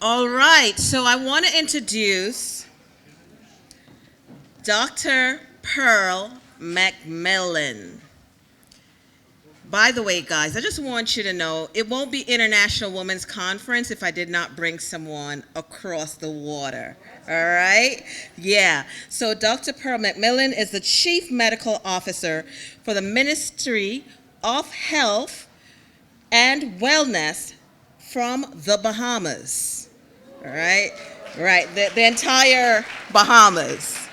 All right, so I want to introduce Dr. Pearl McMillan. By the way, guys, I just want you to know it won't be International Women's Conference if I did not bring someone across the water. All right? Yeah. So Dr. Pearl McMillan is the Chief Medical Officer for the Ministry of Health and Wellness from the Bahamas. All right? Right. The entire Bahamas.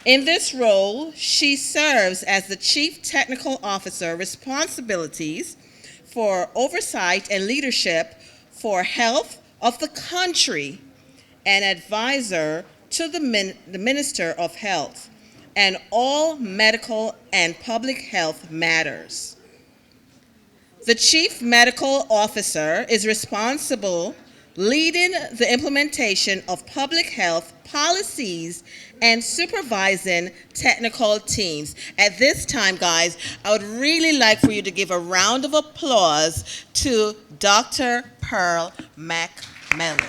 In this role, she serves as the Chief Technical Officer, responsibilities for oversight and leadership for health of the country, and advisor to the Minister of Health and all medical and public health matters. The Chief Medical Officer is responsible leading the implementation of public health policies and supervising technical teams. At this time, guys, I would really like for you to give a round of applause to Dr. Pearl McMillan.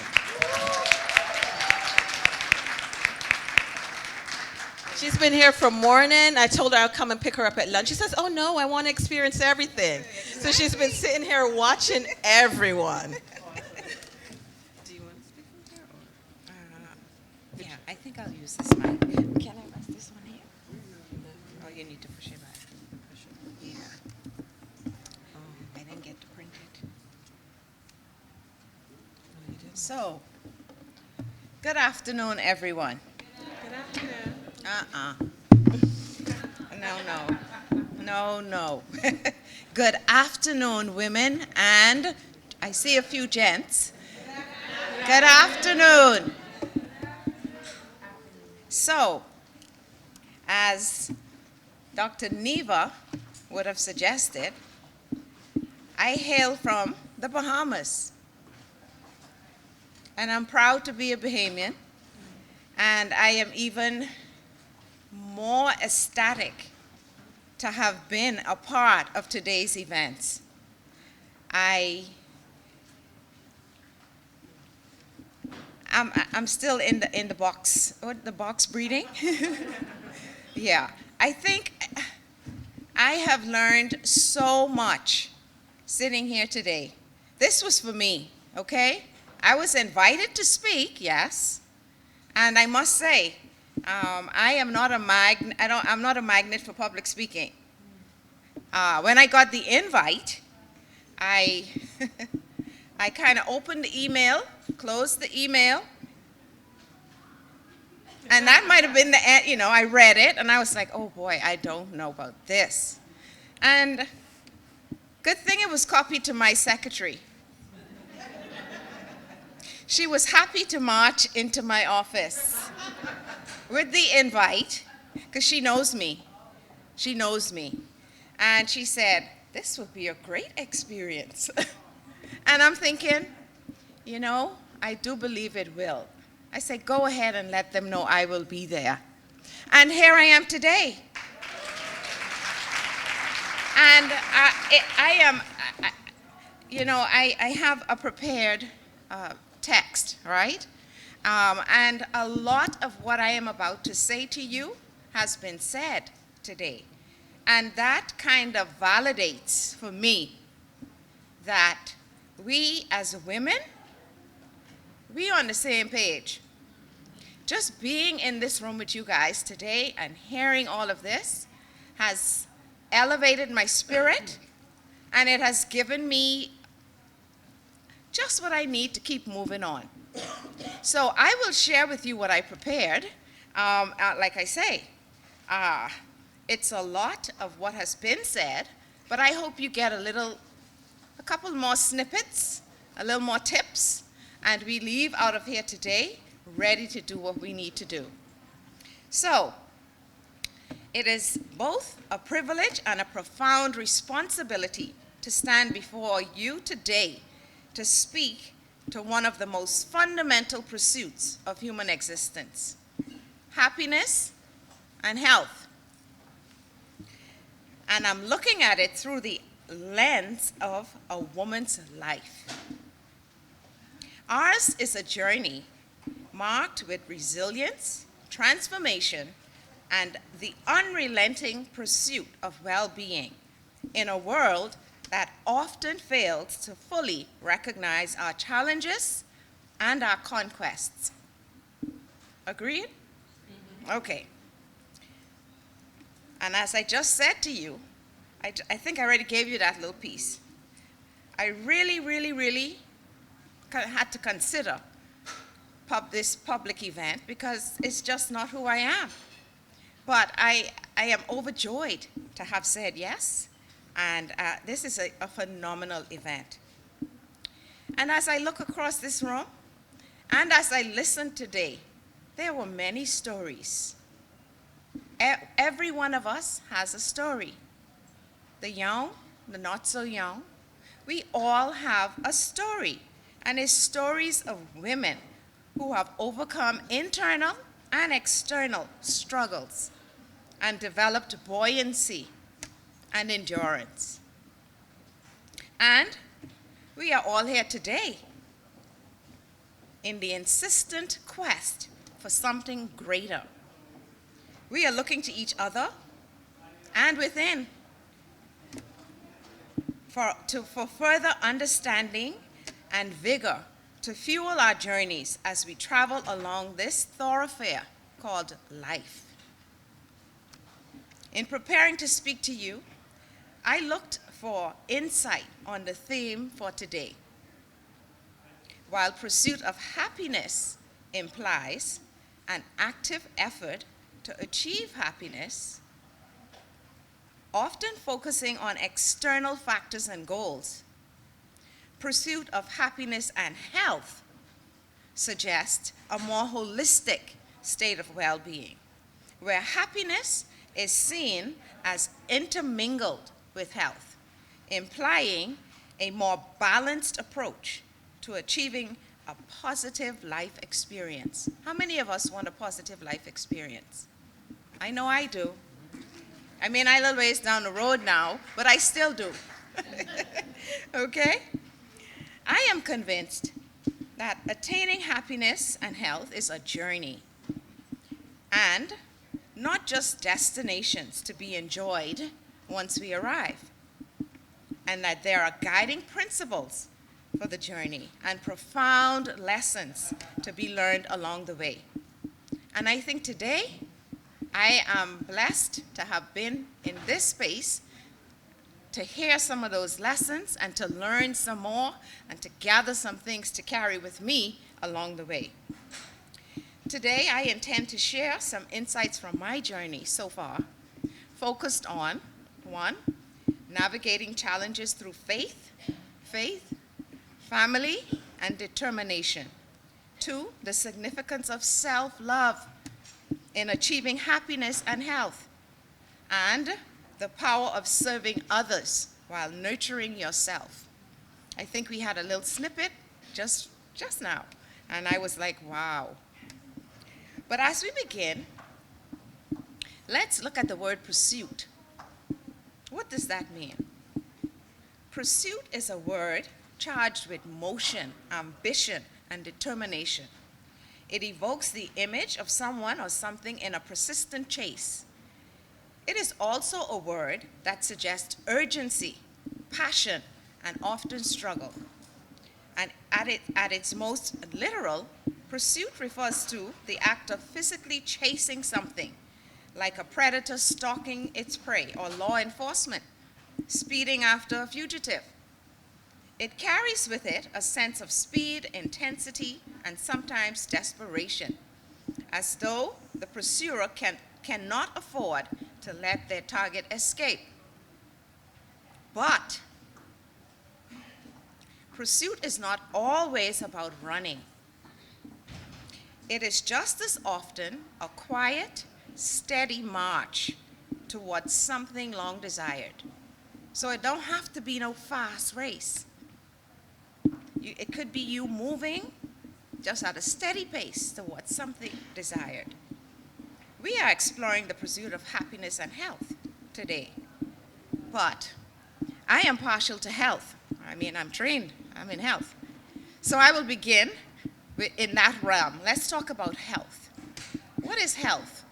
She's been here from morning. I told her I'd come and pick her up at lunch. She says, oh no, I want to experience everything. So she's been sitting here watching everyone. Do you want to speak from here? Or? Yeah, I think I'll use this mic. Can I rest this one here? Oh, you need to push it back. Push it. Yeah. I didn't get to print it. So, good afternoon, everyone. Good afternoon. No. Good afternoon, women, and I see a few gents. Good afternoon. So, as Dr. Neva would have suggested, I hail from the Bahamas, and I'm proud to be a Bahamian, and I am even more ecstatic to have been a part of today's events. I'm still in the box. What, the box breathing? Yeah, I think I have learned so much sitting here today. This was for me, okay? I was invited to speak, yes, and I must say, I'm not a magnet for public speaking. When I got the invite, I kind of opened the email, closed the email, and that might have been the end. I read it, and I was like, oh boy, I don't know about this. And good thing it was copied to my secretary. She was happy to march into my office with the invite, because she knows me. She knows me. And she said, this would be a great experience. And I'm thinking, I do believe it will. I said, go ahead and let them know I will be there. And here I am today. And I have a prepared text, right? And a lot of what I am about to say to you has been said today. And that kind of validates for me that we as women, we on the same page. Just being in this room with you guys today and hearing all of this has elevated my spirit, and it has given me just what I need to keep moving on. So I will share with you what I prepared. Like I say, it's a lot of what has been said, but I hope you get a couple more snippets, a little more tips, and we leave out of here today ready to do what we need to do. So, it is both a privilege and a profound responsibility to stand before you today to speak to one of the most fundamental pursuits of human existence, happiness and health. And I'm looking at it through the lens of a woman's life. Ours is a journey marked with resilience, transformation, and the unrelenting pursuit of well-being in a world that often fails to fully recognize our challenges and our conquests. Agreed? Okay. And as I just said to you, I think I already gave you that little piece. I really had to consider this public event because it's just not who I am. But I am overjoyed to have said yes, and this is a phenomenal event. And as I look across this room, and as I listened today, there were many stories. Every one of us has a story. The young, the not so young, we all have a story. And it's stories of women who have overcome internal and external struggles and developed buoyancy and endurance. And we are all here today in the insistent quest for something greater. We are looking to each other and within for further understanding and vigor to fuel our journeys as we travel along this thoroughfare called life. In preparing to speak to you, I looked for insight on the theme for today. While pursuit of happiness implies an active effort to achieve happiness, often focusing on external factors and goals, pursuit of happiness and health suggests a more holistic state of well-being, where happiness is seen as intermingled with health, implying a more balanced approach to achieving a positive life experience. How many of us want a positive life experience? I know I do. I mean, I'm a little ways down the road now, but I still do. Okay? I am convinced that attaining happiness and health is a journey and not just destinations to be enjoyed once we arrive, and that there are guiding principles for the journey and profound lessons to be learned along the way. And I think today I am blessed to have been in this space to hear some of those lessons and to learn some more and to gather some things to carry with me along the way. Today, I intend to share some insights from my journey so far, focused on, 1, navigating challenges through faith, family, and determination. 2, the significance of self-love in achieving happiness and health, and the power of serving others while nurturing yourself. I think we had a little snippet just now, and I was like, wow. But as we begin, let's look at the word pursuit. What does that mean? Pursuit is a word charged with motion, ambition, and determination. It evokes the image of someone or something in a persistent chase. It is also a word that suggests urgency, passion, and often struggle. And at its most literal, pursuit refers to the act of physically chasing something, like a predator stalking its prey, or law enforcement speeding after a fugitive. It carries with it a sense of speed, intensity, and sometimes desperation, as though the pursuer cannot afford to let their target escape. But pursuit is not always about running. It is just as often a quiet, steady march towards something long desired. So it don't have to be no fast race. It could be you moving just at a steady pace towards something desired. We are exploring the pursuit of happiness and health today. But I am partial to health. I mean, I'm trained, I'm in health. So I will begin in that realm. Let's talk about health. What is health?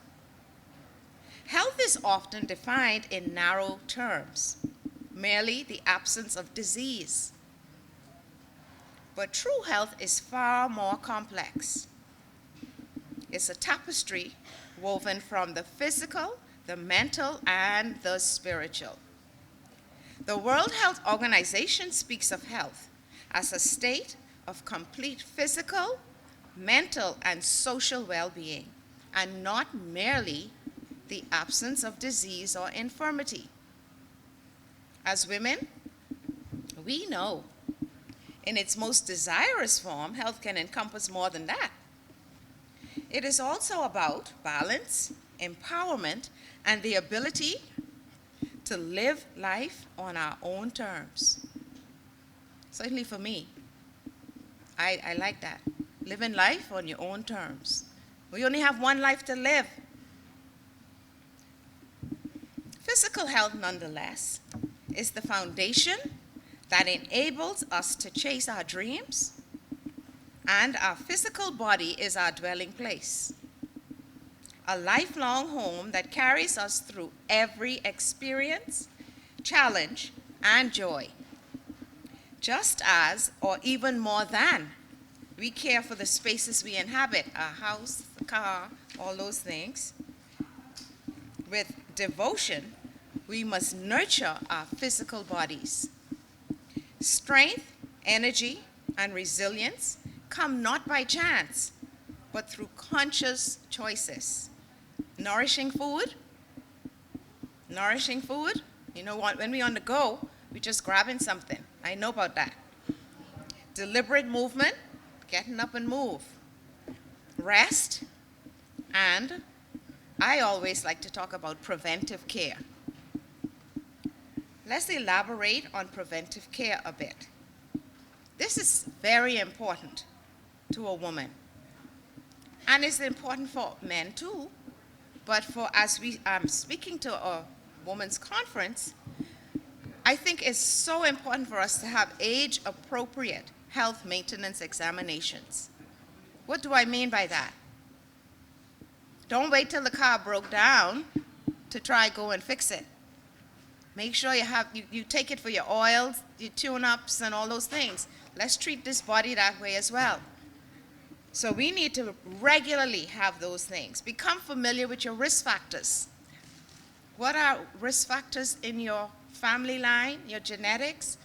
Health is often defined in narrow terms, merely the absence of disease. But true health is far more complex. It's a tapestry woven from the physical, the mental, and the spiritual. The World Health Organization speaks of health as a state of complete physical, mental, and social well-being, and not merely the absence of disease or infirmity. As women, we know in its most desirous form, health can encompass more than that. It is also about balance, empowerment, and the ability to live life on our own terms. Certainly for me, I like that. Living life on your own terms. We only have one life to live. Physical health, nonetheless, is the foundation that enables us to chase our dreams, and our physical body is our dwelling place, a lifelong home that carries us through every experience, challenge, and joy. Just as, or even more than, we care for the spaces we inhabit, our house, the car, all those things. With devotion, we must nurture our physical bodies. Strength, energy, and resilience come not by chance, but through conscious choices. Nourishing food. You know what? When we're on the go, we're just grabbing something. I know about that. Deliberate movement, getting up and move. Rest, and I always like to talk about preventive care. Let's elaborate on preventive care a bit. This is very important to a woman. And it's important for men too. But as I'm speaking to a women's conference, I think it's so important for us to have age-appropriate health maintenance examinations. What do I mean by that? Don't wait till the car broke down to try go and fix it. Make sure you take it for your oils, your tune-ups, and all those things. Let's treat this body that way as well. So we need to regularly have those things. Become familiar with your risk factors. What are risk factors in your family line, your genetics?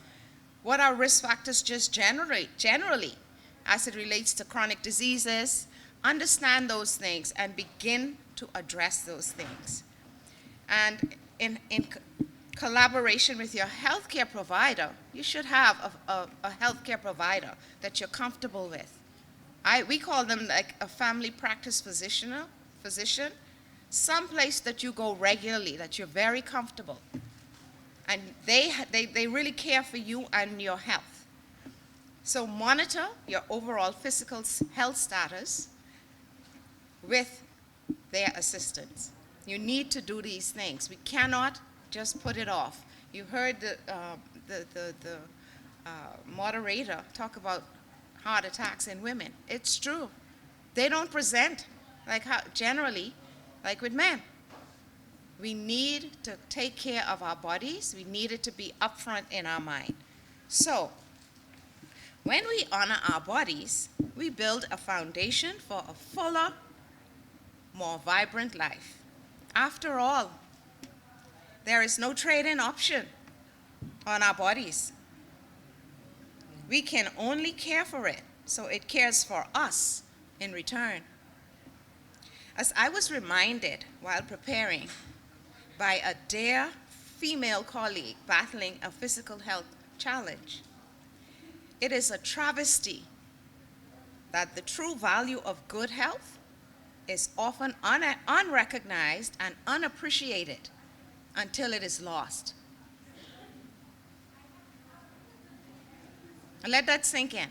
What are risk factors just generally as it relates to chronic diseases? Understand those things and begin to address those things. And in collaboration with your healthcare provider, you should have a healthcare provider that you're comfortable with. We call them like a family practice physician, someplace that you go regularly, that you're very comfortable. And they really care for you and your health. So monitor your overall physical health status with their assistance. You need to do these things. We cannot just put it off. You heard the moderator talk about heart attacks in women. It's true. They don't present generally like with men. We need to take care of our bodies. We need it to be upfront in our mind. So, when we honor our bodies, we build a foundation for a fuller, more vibrant life. After all, there is no trade-in option on our bodies. We can only care for it, so it cares for us in return. As I was reminded while preparing by a dear female colleague battling a physical health challenge, it is a travesty that the true value of good health is often unrecognized and unappreciated until it is lost. And let that sink in.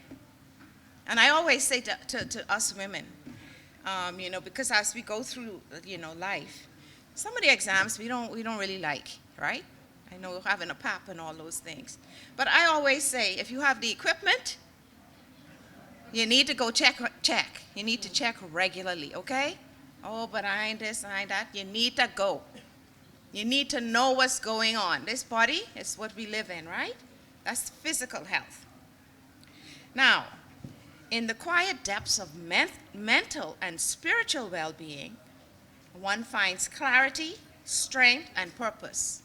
And I always say to us women, because as we go through, life, some of the exams we don't really like, right? I know having a PAP and all those things. But I always say, if you have the equipment, You need to go check. You need to check regularly, okay? Oh, but I ain't this, I ain't that. You need to go. You need to know what's going on. This body is what we live in, right? That's physical health. Now, in the quiet depths of mental and spiritual well-being, one finds clarity, strength, and purpose.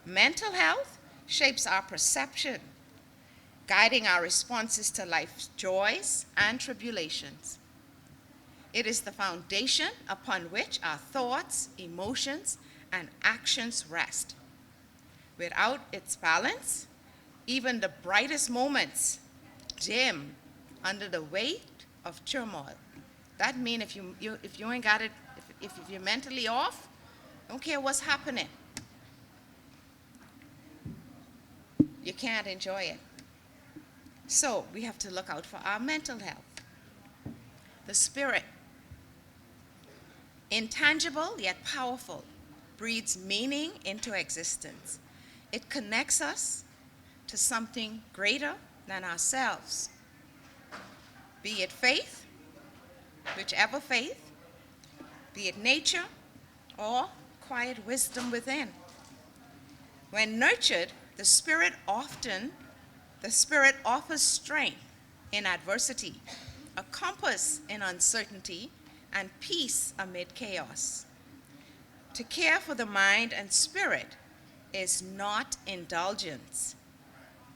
Mental health shapes our perception, guiding our responses to life's joys and tribulations. It is the foundation upon which our thoughts, emotions, and actions rest. Without its balance, even the brightest moments dim under the weight of turmoil. That means if you ain't got it, if you're mentally off, don't care what's happening, you can't enjoy it. So we have to look out for our mental health. The spirit, intangible yet powerful, breathes meaning into existence. It connects us to something greater than ourselves, be it faith, whichever faith, be it nature or quiet wisdom within. When nurtured, the spirit offers strength in adversity, a compass in uncertainty, and peace amid chaos. To care for the mind and spirit is not indulgence,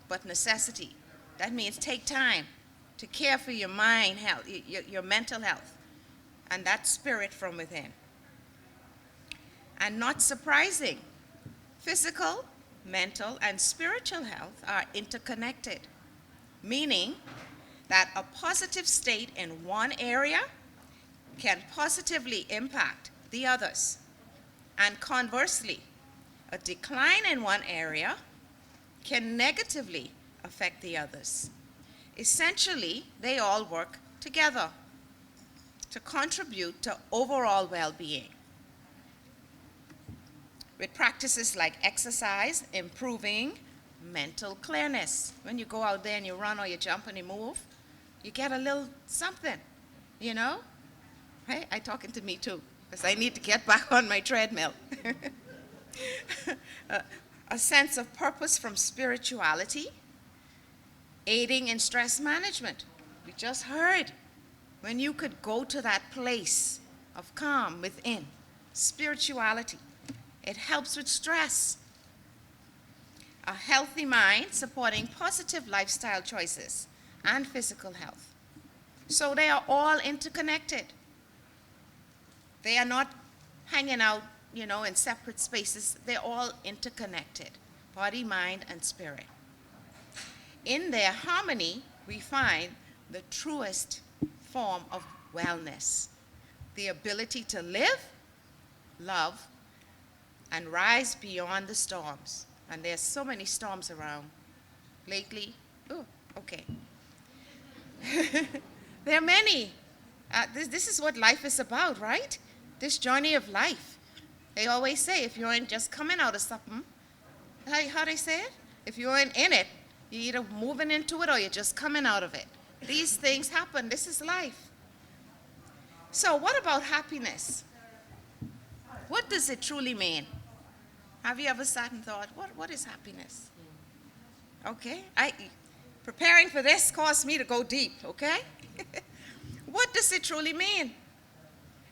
but necessity. That means take time to care for your mind health, your mental health, and that spirit from within. And not surprising, physical, mental, and spiritual health are interconnected, meaning that a positive state in one area can positively impact the others. And conversely, a decline in one area can negatively affect the others. Essentially, they all work together to contribute to overall well-being. With practices like exercise, improving mental clearness. When you go out there and you run or you jump and you move, you get a little something, you know? Hey, I'm talking to me too, because I need to get back on my treadmill. A sense of purpose from spirituality, aiding in stress management. We just heard when you could go to that place of calm within, spirituality. It helps with stress. A healthy mind supporting positive lifestyle choices and physical health. So they are all interconnected. They are not hanging out, in separate spaces. They're all interconnected, body, mind, and spirit. In their harmony, we find the truest form of wellness, the ability to live, love, and rise beyond the storms. And there's so many storms around lately. Oh, okay. There are many. This is what life is about, right? This journey of life. They always say if you ain't just coming out of something, how they say it? If you ain't in it, you're either moving into it or you're just coming out of it. These things happen. This is life. So what about happiness? What does it truly mean? Have you ever sat and thought, what is happiness? Okay, preparing for this caused me to go deep, okay? What does it truly mean?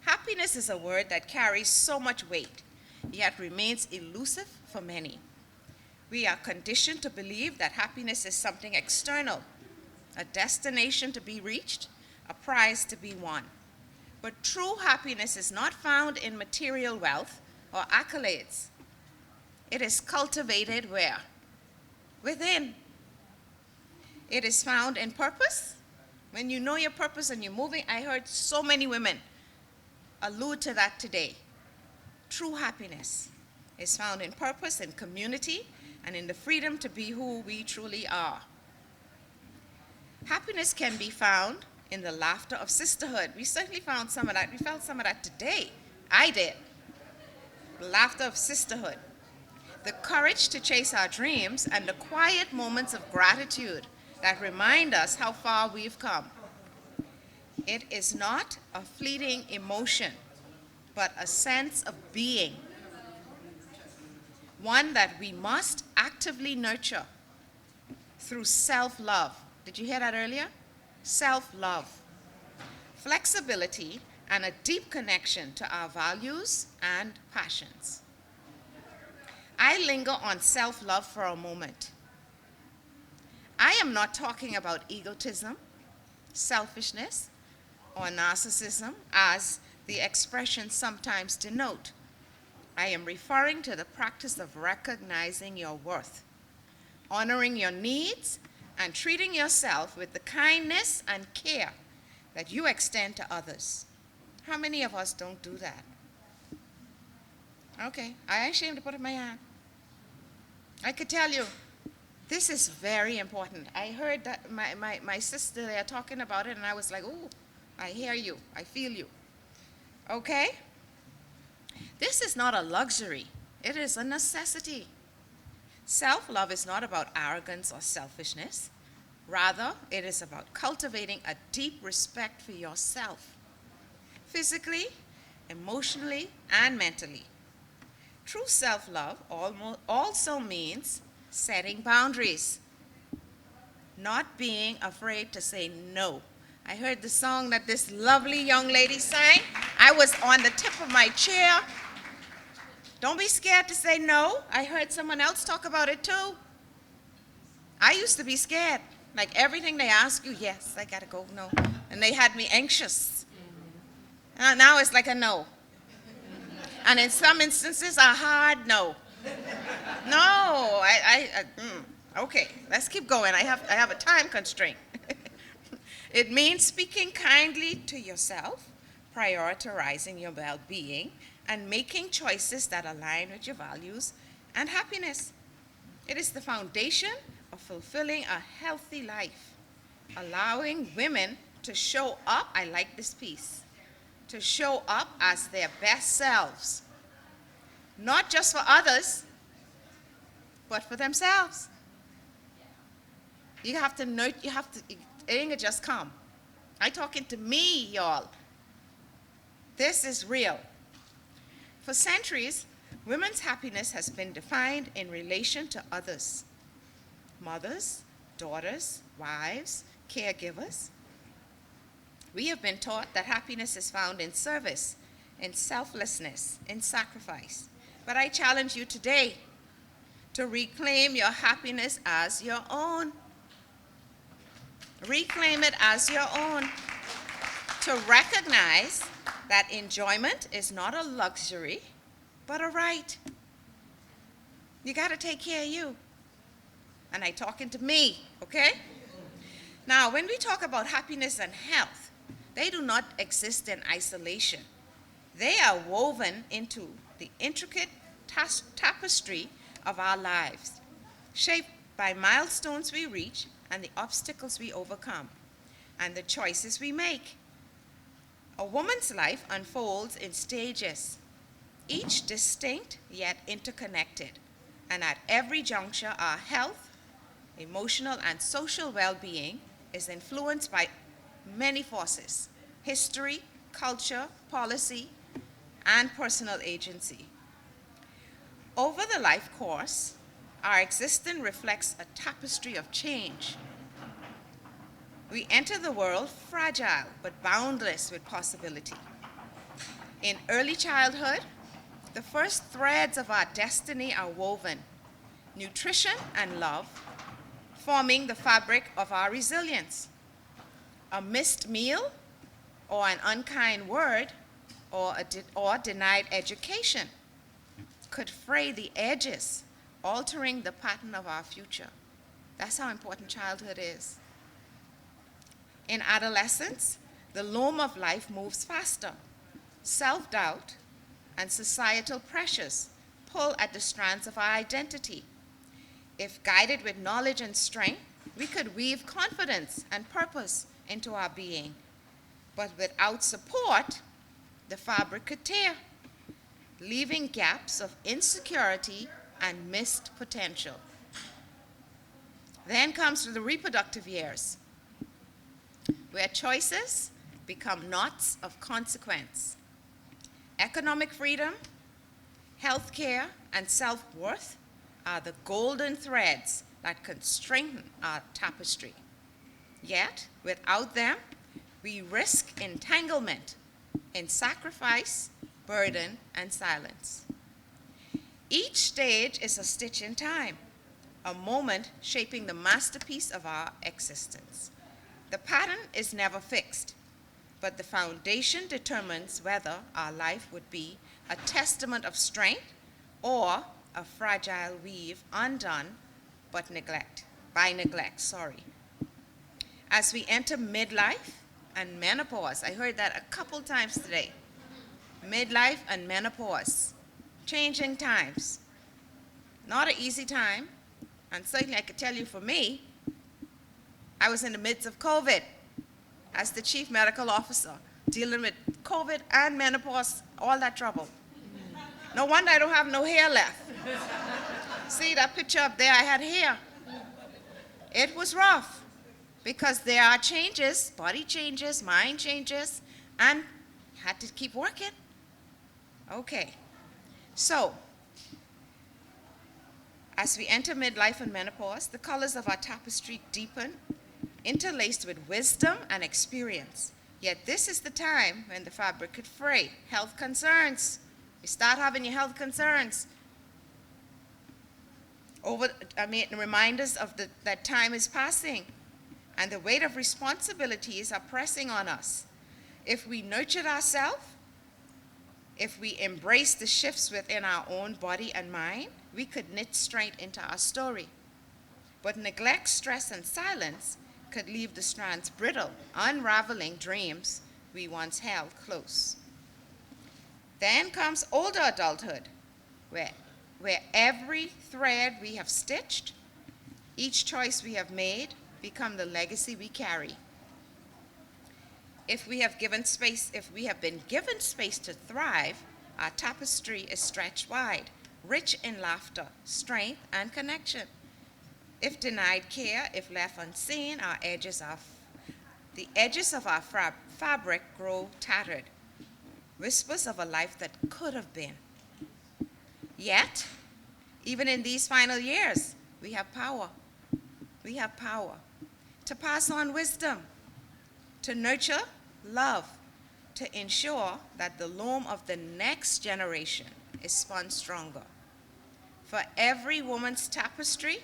Happiness is a word that carries so much weight, yet remains elusive for many. We are conditioned to believe that happiness is something external, a destination to be reached, a prize to be won. But true happiness is not found in material wealth or accolades. It is cultivated where? Within. It is found in purpose. When you know your purpose and you're moving, I heard so many women allude to that today. True happiness is found in purpose, in community, and in the freedom to be who we truly are. Happiness can be found in the laughter of sisterhood. We certainly found some of that. We felt some of that today. I did. The laughter of sisterhood. The courage to chase our dreams and the quiet moments of gratitude that remind us how far we've come. It is not a fleeting emotion, but a sense of being, one that we must actively nurture through self-love. Did you hear that earlier? Self-love, flexibility, and a deep connection to our values and passions. I linger on self-love for a moment. I am not talking about egotism, selfishness, or narcissism as the expressions sometimes denote. I am referring to the practice of recognizing your worth, honoring your needs, and treating yourself with the kindness and care that you extend to others. How many of us don't do that? Okay, I ain't ashamed to put up my hand. I could tell you, this is very important. I heard that my sister there talking about it, and I was like, oh, I hear you, I feel you. Okay? This is not a luxury, it is a necessity. Self-love is not about arrogance or selfishness. Rather, it is about cultivating a deep respect for yourself, physically, emotionally, and mentally. True self-love also means setting boundaries, not being afraid to say no. I heard the song that this lovely young lady sang. I was on the tip of my chair. Don't be scared to say no. I heard someone else talk about it too. I used to be scared. Like everything they ask you, yes, I gotta go, no. And they had me anxious. Now it's like a no. And in some instances, a hard no. No, okay, let's keep going. I have a time constraint. It means speaking kindly to yourself, prioritizing your well-being, and making choices that align with your values and happiness. It is the foundation of fulfilling a healthy life, allowing women to show up, I like this piece, to show up as their best selves, not just for others, but for themselves. You have to know, it ain't just come. I talking to me, y'all. This is real. For centuries, women's happiness has been defined in relation to others. Mothers, daughters, wives, caregivers. We have been taught that happiness is found in service, in selflessness, in sacrifice. But I challenge you today to reclaim your happiness as your own. Reclaim it as your own. To recognize that enjoyment is not a luxury, but a right. You got to take care of you. And I'm talking to me, okay? Now, when we talk about happiness and health, they do not exist in isolation. They are woven into the intricate tapestry of our lives, shaped by milestones we reach and the obstacles we overcome, and the choices we make. A woman's life unfolds in stages, each distinct yet interconnected, and at every juncture our health, emotional, and social well-being is influenced by many forces: history, culture, policy, and personal agency. Over the life course, our existence reflects a tapestry of change. We enter the world fragile but boundless with possibility. In early childhood, the first threads of our destiny are woven: nutrition and love, forming the fabric of our resilience. A missed meal, or an unkind word, or denied education could fray the edges, altering the pattern of our future. That's how important childhood is. In adolescence, the loom of life moves faster. Self-doubt and societal pressures pull at the strands of our identity. If guided with knowledge and strength, we could weave confidence and purpose into our being. But without support, the fabric could tear, leaving gaps of insecurity and missed potential. Then comes the reproductive years, where choices become knots of consequence. Economic freedom, health care, and self-worth are the golden threads that can strengthen our tapestry. Yet, without them, we risk entanglement in sacrifice, burden, and silence. Each stage is a stitch in time, a moment shaping the masterpiece of our existence. The pattern is never fixed, but the foundation determines whether our life would be a testament of strength or a fragile weave undone by neglect. As we enter midlife and menopause, I heard that a couple times today. Midlife and menopause, changing times. Not an easy time, and certainly I could tell you for me, I was in the midst of COVID as the chief medical officer, dealing with COVID and menopause, all that trouble. No wonder I don't have no hair left. See that picture up there, I had hair. It was rough because there are changes, body changes, mind changes, and had to keep working. Okay, so as we enter midlife and menopause, the colors of our tapestry deepen, interlaced with wisdom and experience. Yet this is the time when the fabric could fray. Health concerns. You start having your health concerns. Reminders of that time is passing, and the weight of responsibilities are pressing on us. If we nurtured ourselves, if we embrace the shifts within our own body and mind, we could knit strength into our story. But neglect, stress, and silence could leave the strands brittle, unraveling dreams we once held close. Then comes older adulthood, where every thread we have stitched, each choice we have made, become the legacy we carry. If we have been given space to thrive, our tapestry is stretched wide, rich in laughter, strength, and connection. If denied care, if left unseen, the edges of our fabric grow tattered, whispers of a life that could have been. Yet, even in these final years, we have power. We have power to pass on wisdom, to nurture love, to ensure that the loom of the next generation is spun stronger. For every woman's tapestry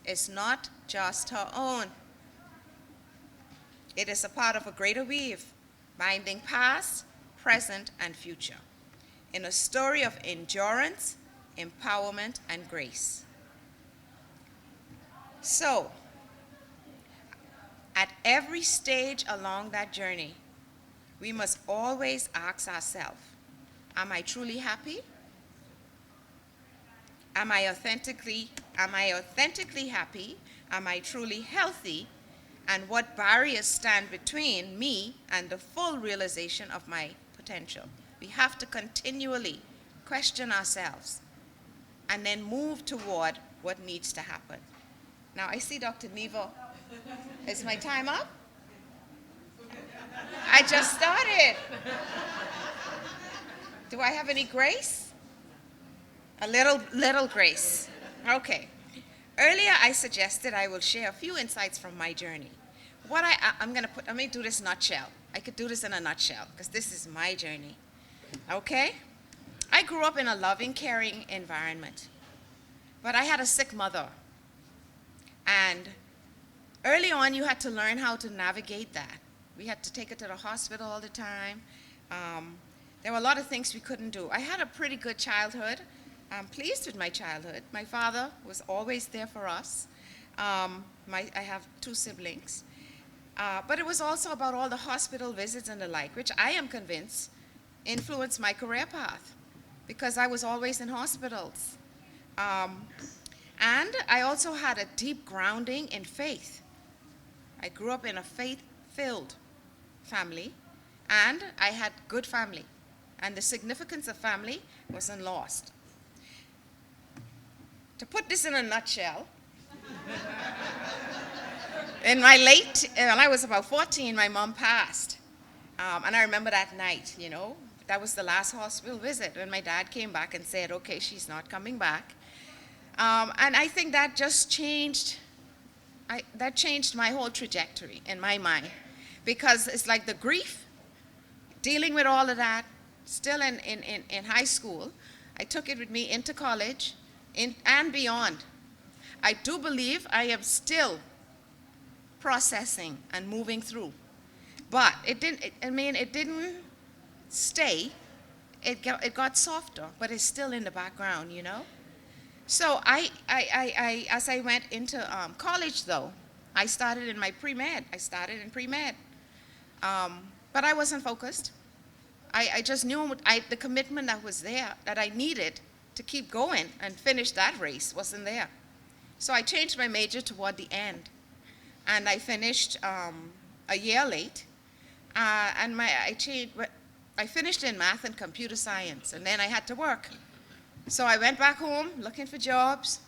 is not just her own. It is a part of a greater weave, binding past, present, and future, in a story of endurance, empowerment, and grace. So, at every stage along that journey, we must always ask ourselves, am I truly happy? Am I authentically happy? Am I truly healthy? And what barriers stand between me and the full realization of my potential? We have to continually question ourselves and then move toward what needs to happen. Now, I see Dr. Neva. Is my time up? I just started. Do I have any grace? A little grace. Okay. Earlier, I suggested I will share a few insights from my journey. Let me do this nutshell. I could do this in a nutshell because this is my journey. Okay? I grew up in a loving, caring environment, but I had a sick mother. And early on, you had to learn how to navigate that. We had to take her to the hospital all the time. There were a lot of things we couldn't do. I had a pretty good childhood. I'm pleased with my childhood. My father was always there for us. I have 2 siblings. But it was also about all the hospital visits and the like, which I am convinced influenced my career path because I was always in hospitals. And I also had a deep grounding in faith. I grew up in a faith-filled family, and I had good family. And the significance of family wasn't lost. To put this in a nutshell, When I was about 14, my mom passed. And I remember that night, you know, that was the last hospital visit when my dad came back and said, okay, she's not coming back. And I think that just changed, that changed my whole trajectory in my mind. Because it's like the grief, dealing with all of that, still in high school, I took it with me into college and beyond. I do believe I am still processing and moving through. But it didn't stay. It got softer, but it's still in the background, you know? So as I went into college, though, I started in my pre-med. I started in pre-med. But I wasn't focused. I just knew the commitment that was there, that I needed to keep going and finish that race, wasn't there. So I changed my major toward the end. And I finished a year late. And I finished in math and computer science, and then I had to work. So I went back home looking for jobs.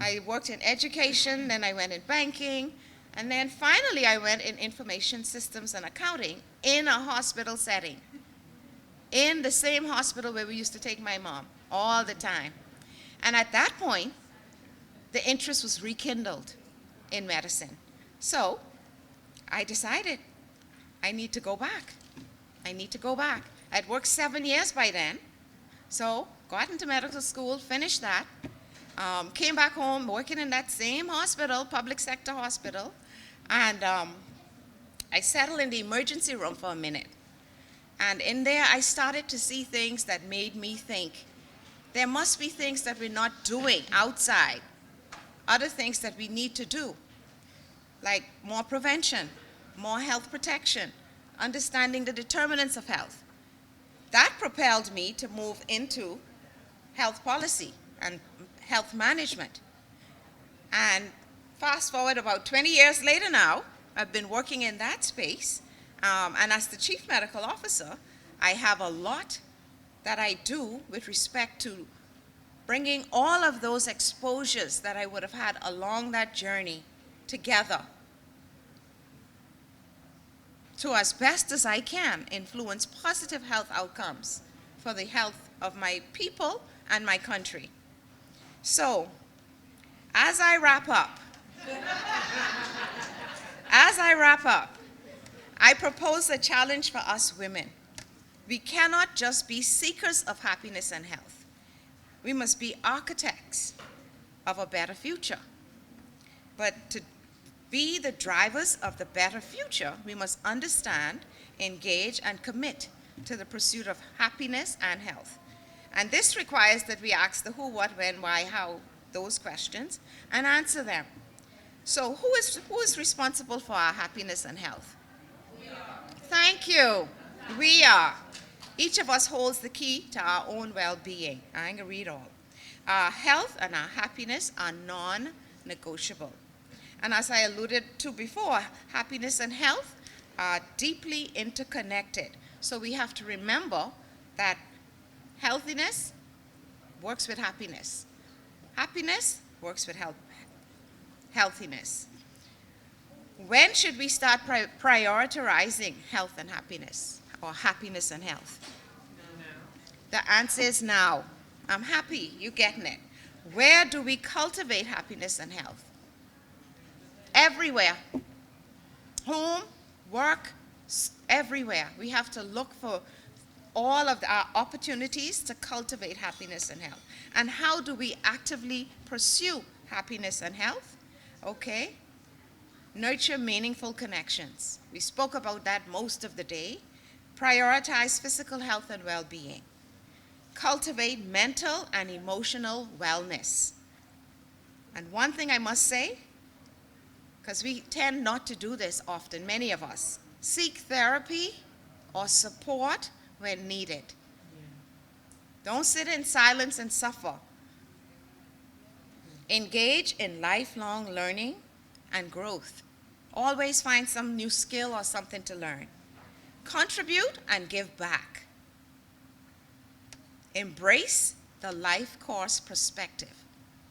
I worked in education, then I went in banking, and then finally I went in information systems and accounting in a hospital setting, in the same hospital where we used to take my mom all the time. And at that point, the interest was rekindled in medicine. So I decided I need to go back. I need to go back. I'd worked 7 years by then, so got into medical school, finished that, came back home working in that same hospital, public sector hospital, and I settled in the emergency room for a minute. And in there, I started to see things that made me think, there must be things that we're not doing outside, other things that we need to do, like more prevention, more health protection, understanding the determinants of health. That propelled me to move into health policy and health management. And fast forward about 20 years later now, I've been working in that space. And as the chief medical officer, I have a lot that I do with respect to bringing all of those exposures that I would have had along that journey together to, as best as I can, influence positive health outcomes for the health of my people and my country. So, as I wrap up, I propose a challenge for us women. We cannot just be seekers of happiness and health. We must be architects of a better future. But to be the drivers of the better future, we must understand, engage, and commit to the pursuit of happiness and health. And this requires that we ask the who, what, when, why, how, those questions, and answer them. So who is responsible for our happiness and health? We are. Thank you. We are. Each of us holds the key to our own well-being. I ain't gonna read all. Our health and our happiness are non-negotiable. And as I alluded to before, happiness and health are deeply interconnected. So we have to remember that healthiness works with happiness. Happiness works with healthiness. When should we start prioritizing health and happiness, or happiness and health? The answer is now. I'm happy, you getting it. Where do we cultivate happiness and health? Everywhere. Home, work, everywhere. We have to look for all of our opportunities to cultivate happiness and health. And how do we actively pursue happiness and health? Okay. Nurture meaningful connections. We spoke about that most of the day. Prioritize physical health and well-being. Cultivate mental and emotional wellness. And one thing I must say, because we tend not to do this often, many of us, seek therapy or support when needed. Don't sit in silence and suffer. Engage in lifelong learning and growth. Always find some new skill or something to learn. Contribute and give back. Embrace the life course perspective.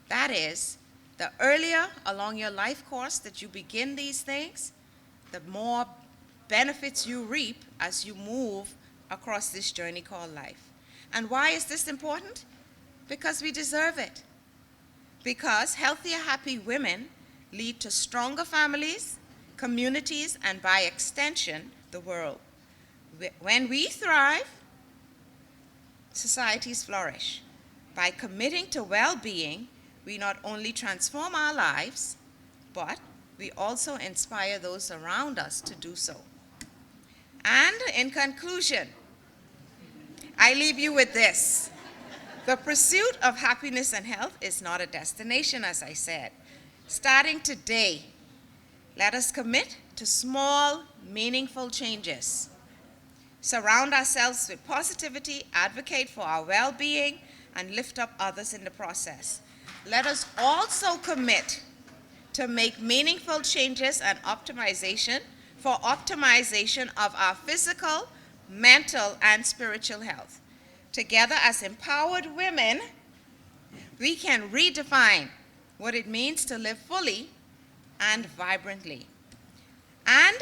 That is, The earlier along your life course that you begin these things, the more benefits you reap as you move across this journey called life. And why is this important? Because we deserve it. Because healthier, happy women lead to stronger families, communities, and by extension, the world. When we thrive, societies flourish. By committing to well-being, we not only transform our lives, but we also inspire those around us to do so. And in conclusion, I leave you with this. The pursuit of happiness and health is not a destination, as I said. Starting today, let us commit to small, meaningful changes. Surround ourselves with positivity, advocate for our well-being, and lift up others in the process. Let us also commit to make meaningful changes and optimization of our physical, mental, and spiritual health. Together as empowered women, we can redefine what it means to live fully and vibrantly. And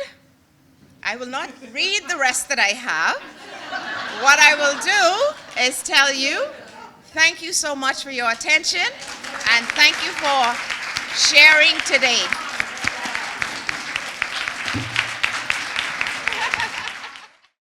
I will not read the rest that I have. What I will do is tell you, thank you so much for your attention, and thank you for sharing today.